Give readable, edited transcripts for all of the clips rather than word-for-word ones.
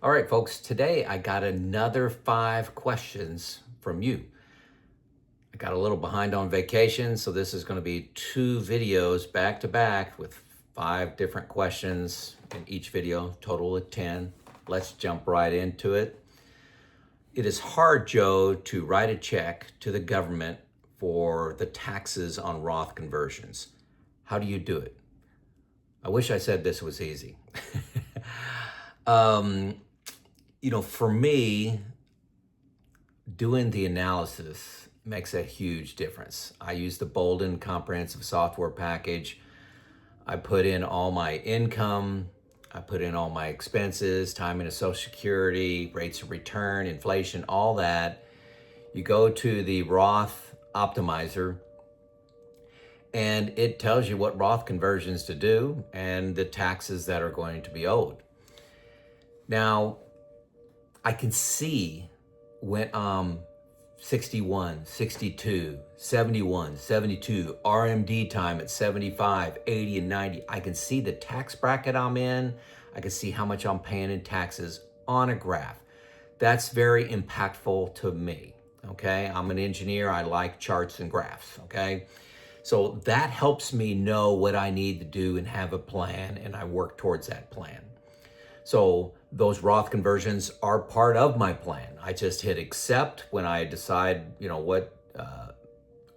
All right, folks, today I got another 5 questions from you. I got a little behind on vacation, so this is going to be 2 videos back to back with 5 different questions in each video, total of 10. Let's jump right into it. It is hard, Joe, to write a check to the government for the taxes on Roth conversions. How do you do it? I wish I said this was easy. For me, doing the analysis makes a huge difference. I use the Boldin comprehensive software package. I put in all my income, I put in all my expenses, timing of Social Security, rates of return, inflation, all that. You go to the Roth optimizer, and it tells you what Roth conversions to do and the taxes that are going to be owed. Now, I can see when 61, 62, 71, 72, RMD time at 75, 80, and 90. I can see the tax bracket I'm in. I can see how much I'm paying in taxes on a graph. That's very impactful to me, okay? I'm an engineer. I like charts and graphs, okay? So that helps me know what I need to do and have a plan, and I work towards that plan. So those Roth conversions are part of my plan. I just hit accept when I decide, what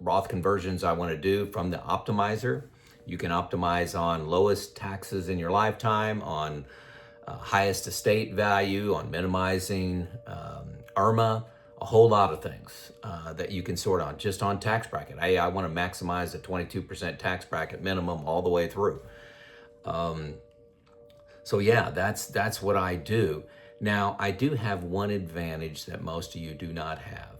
Roth conversions I want to do from the optimizer. You can optimize on lowest taxes in your lifetime, on highest estate value, on minimizing IRMA, a whole lot of things that you can sort on, just on tax bracket. I want to maximize the 22% tax bracket minimum all the way through. So yeah, that's what I do. Now, I do have one advantage that most of you do not have.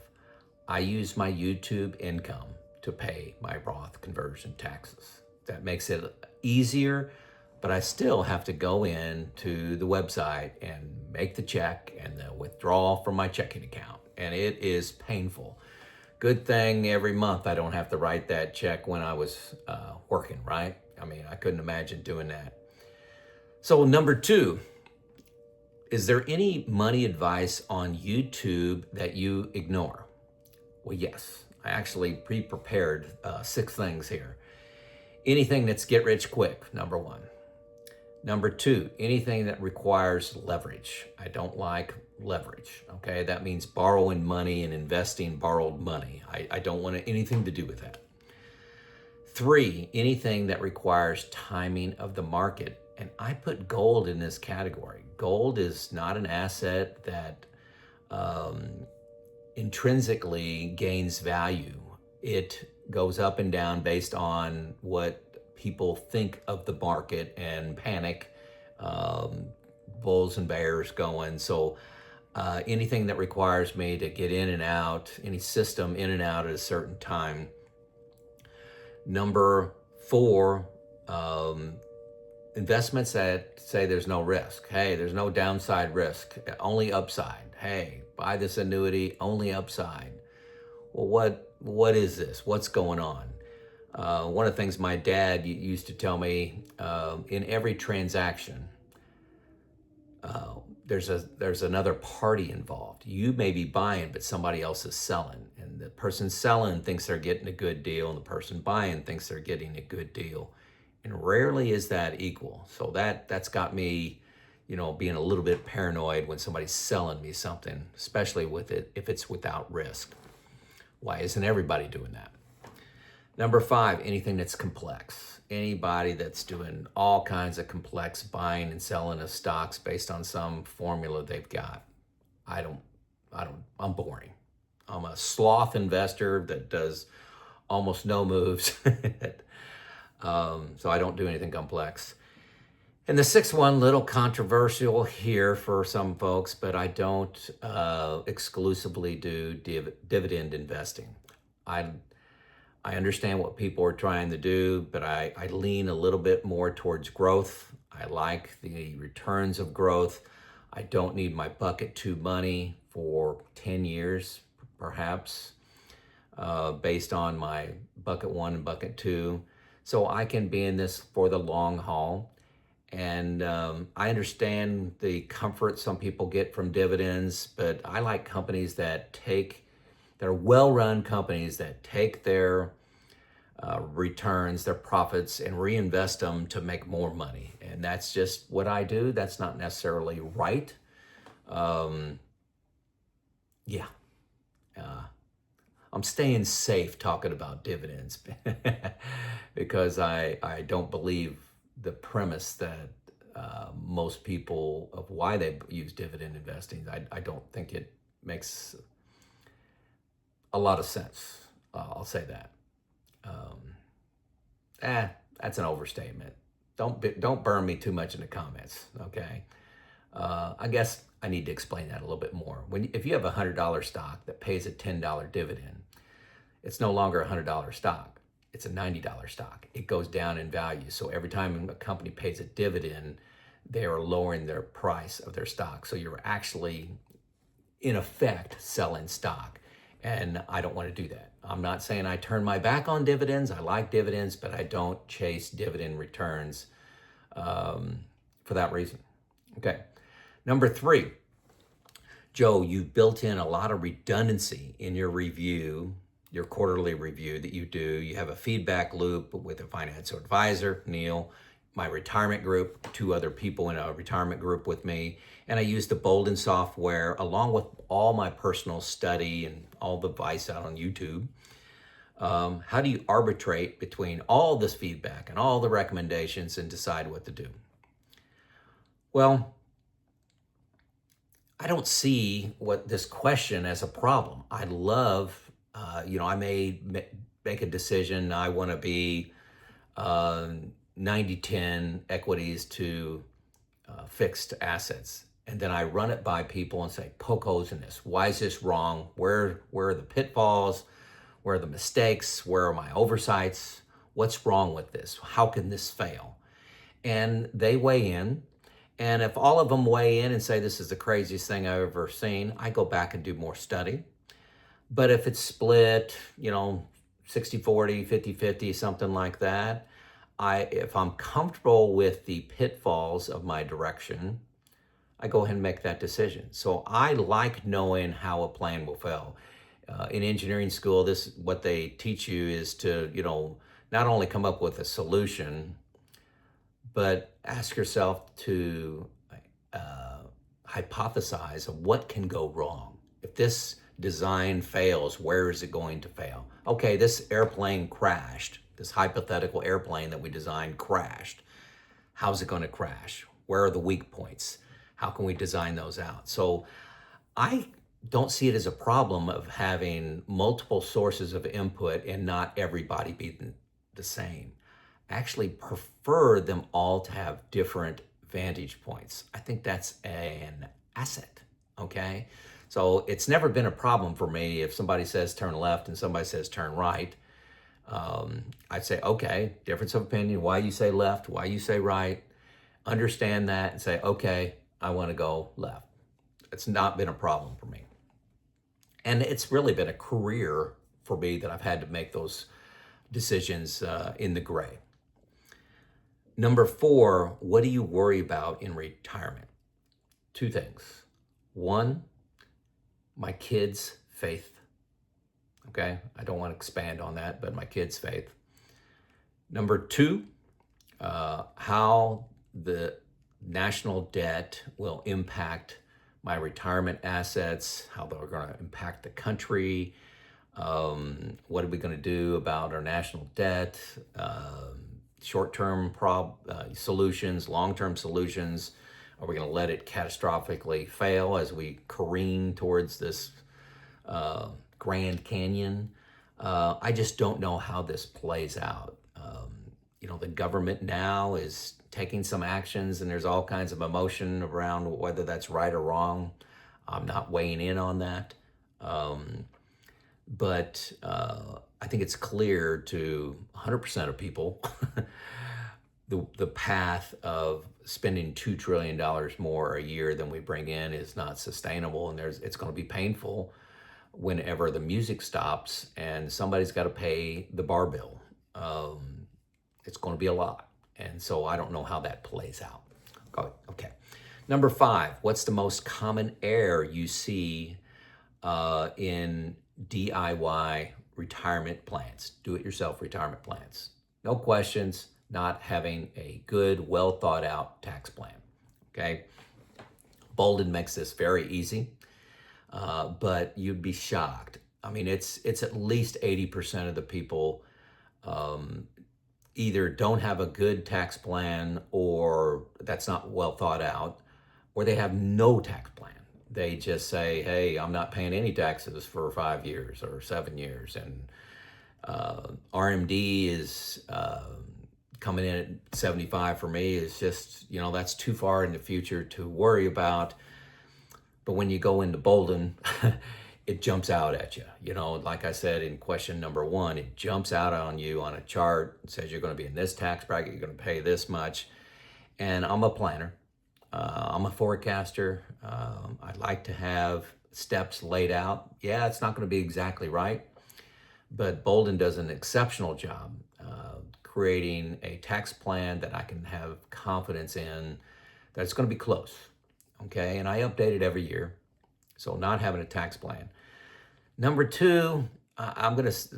I use my YouTube income to pay my Roth conversion taxes. That makes it easier, but I still have to go in to the website and make the check and the withdrawal from my checking account. And it is painful. Good thing every month I don't have to write that check when I was working, right? I mean, I couldn't imagine doing that. So number 2, is there any money advice on YouTube that you ignore? Well, yes. I actually pre-prepared 6 things here. Anything that's get rich quick, number 1. Number 2, anything that requires leverage. I don't like leverage, okay? That means borrowing money and investing borrowed money. I don't want anything to do with that. 3, anything that requires timing of the market. And I put gold in this category. Gold is not an asset that intrinsically gains value. It goes up and down based on what people think of the market and panic, bulls and bears going. So anything that requires me to get in and out, any system in and out at a certain time. Number 4, investments that say there's no risk. Hey, there's no downside risk, only upside. Hey, buy this annuity, only upside. Well, what is this? What's going on? One of the things my dad used to tell me, in every transaction, there's another party involved. You may be buying, but somebody else is selling. And the person selling thinks they're getting a good deal, and the person buying thinks they're getting a good deal. And rarely is that equal. So that's got me, being a little bit paranoid when somebody's selling me something, especially if it's without risk. Why isn't everybody doing that? Number 5, anything that's complex. Anybody that's doing all kinds of complex buying and selling of stocks based on some formula they've got. I'm boring. I'm a sloth investor that does almost no moves. So I don't do anything complex. And the 6th one, little controversial here for some folks, but I don't exclusively do dividend investing. I understand what people are trying to do, but I lean a little bit more towards growth. I like the returns of growth. I don't need my bucket 2 money for 10 years, perhaps, based on my bucket 1 and bucket 2. So I can be in this for the long haul. And I understand the comfort some people get from dividends, but I like companies that are well-run companies that take their returns, their profits, and reinvest them to make more money. And that's just what I do. That's not necessarily right. Um, yeah, uh, I'm staying safe talking about dividends because I don't believe the premise that most people of why they use dividend investing. I don't think it makes a lot of sense. I'll say that. Um, that's an overstatement. Don't burn me too much in the comments, okay? I guess I need to explain that a little bit more. If you have a $100 stock that pays a $10 dividend, it's no longer a $100 stock. It's a $90 stock. It goes down in value. So every time a company pays a dividend, they are lowering their price of their stock. So you're actually, in effect, selling stock. And I don't want to do that. I'm not saying I turn my back on dividends. I like dividends, but I don't chase dividend returns for that reason. Okay. Number 3, Joe, you've built in a lot of redundancy in your review, your quarterly review that you do. You have a feedback loop with a financial advisor, Neil, my retirement group, 2 other people in a retirement group with me, and I use the Boldin software along with all my personal study and all the advice out on YouTube. How do you arbitrate between all this feedback and all the recommendations and decide what to do? Well, I don't see what this question as a problem. I love, I may make a decision. I want to be 90-10 equities to fixed assets. And then I run it by people and say, poke holes in this. Why is this wrong? Where are the pitfalls? Where are the mistakes? Where are my oversights? What's wrong with this? How can this fail? And they weigh in. And if all of them weigh in and say this is the craziest thing I've ever seen, I go back and do more study. But if it's split, 60-40, 50-50, something like that, if I'm comfortable with the pitfalls of my direction, I go ahead and make that decision. So I like knowing how a plan will fail. In engineering school, what they teach you is to, not only come up with a solution, but ask yourself to hypothesize of what can go wrong. If this design fails, where is it going to fail? Okay, this airplane crashed. This hypothetical airplane that we designed crashed. How's it going to crash? Where are the weak points? How can we design those out? So I don't see it as a problem of having multiple sources of input and not everybody being the same. I actually prefer them all to have different vantage points. I think that's an asset, okay? So it's never been a problem for me if somebody says turn left and somebody says turn right. I'd say, okay, difference of opinion, why you say left, why you say right, understand that and say, okay, I want to go left. It's not been a problem for me. And it's really been a career for me that I've had to make those decisions in the gray. Number 4, what do you worry about in retirement? 2 things. 1, my kids' faith. Okay, I don't want to expand on that, but my kids' faith. Number 2, how the national debt will impact my retirement assets, how they're going to impact the country. What are we going to do about our national debt? Short-term solutions, long-term solutions. Are we going to let it catastrophically fail as we careen towards this Grand Canyon? I just don't know how this plays out. The government now is taking some actions and there's all kinds of emotion around whether that's right or wrong. I'm not weighing in on that. But I think it's clear to 100% of people the path of spending $2 trillion more a year than we bring in is not sustainable, and it's going to be painful whenever the music stops and somebody's got to pay the bar bill. It's going to be a lot, And so I don't know how that plays out. Okay. Number 5, what's the most common error you see in DIY retirement plans, do-it-yourself retirement plans? No questions, not having a good, well thought out tax plan. Okay. Boldin makes this very easy, but you'd be shocked. I mean, it's at least 80% of the people either don't have a good tax plan, or that's not well thought out, or they have no tax plan. They just say, hey, I'm not paying any taxes for 5 years or 7 years. And RMD is coming in at 75 for me is just, that's too far in the future to worry about. But when you go into Boldin, it jumps out at you. Like I said in question number 1, it jumps out on you on a chart. It says you're going to be in this tax bracket, you're going to pay this much. And I'm a planner. I'm a forecaster. I'd like to have steps laid out. Yeah, it's not going to be exactly right, but Boldin does an exceptional job creating a tax plan that I can have confidence in that it's going to be close. Okay, and I update it every year. So not having a tax plan. Number 2,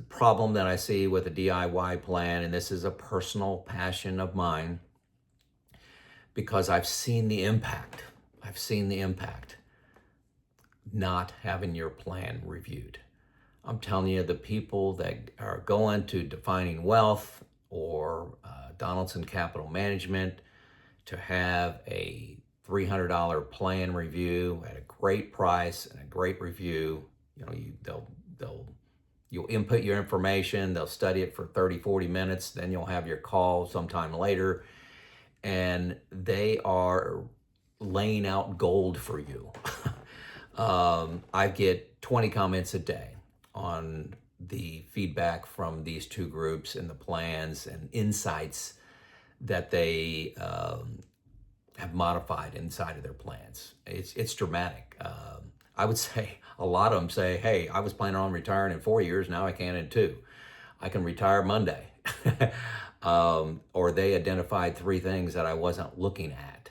problem that I see with a DIY plan, and this is a personal passion of mine, because I've seen the impact. Not having your plan reviewed. I'm telling you, the people that are going to Defining Wealth or Donaldson Capital Management to have a $300 plan review at a great price and a great review, you'll input your information, they'll study it for 30, 40 minutes, then you'll have your call sometime later, and they are laying out gold for you. I get 20 comments a day on the feedback from these 2 groups and the plans and insights that they have modified inside of their plans. It's dramatic. I would say a lot of them say, hey, I was planning on retiring in 4 years, now I can in 2. I can retire Monday. Or they identified 3 things that I wasn't looking at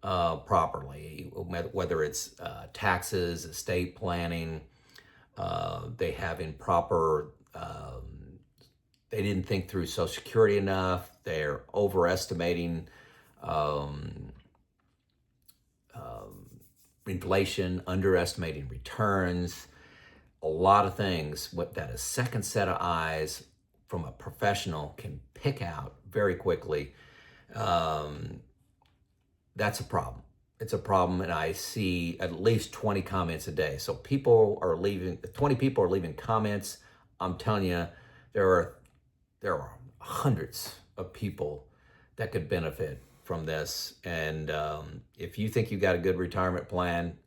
properly, whether it's taxes, estate planning. They have improper, they didn't think through Social Security enough. They're overestimating inflation, underestimating returns, a lot of things that a second set of eyes from a professional can pick out very quickly. That's a problem. It's a problem, and I see at least 20 comments a day. So 20 people are leaving comments. I'm telling you, there are hundreds of people that could benefit from this. And if you think you got a good retirement plan,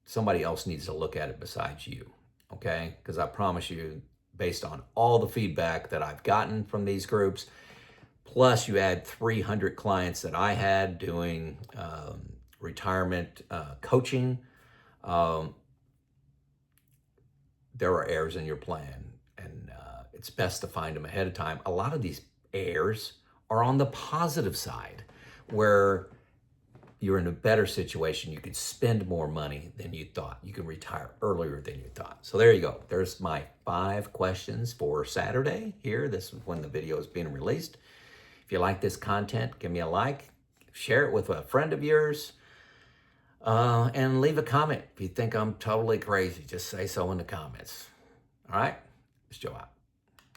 somebody else needs to look at it besides you, okay? Because I promise you, based on all the feedback that I've gotten from these groups, plus you add 300 clients that I had doing retirement coaching, there are errors in your plan, and it's best to find them ahead of time. A lot of these errors are on the positive side, where you're in a better situation. You can spend more money than you thought. You can retire earlier than you thought. So there you go. There's my 5 questions for Saturday here. This is when the video is being released. If you like this content, give me a like, share it with a friend of yours, and leave a comment. If you think I'm totally crazy, just say so in the comments. All right? It's Joe out.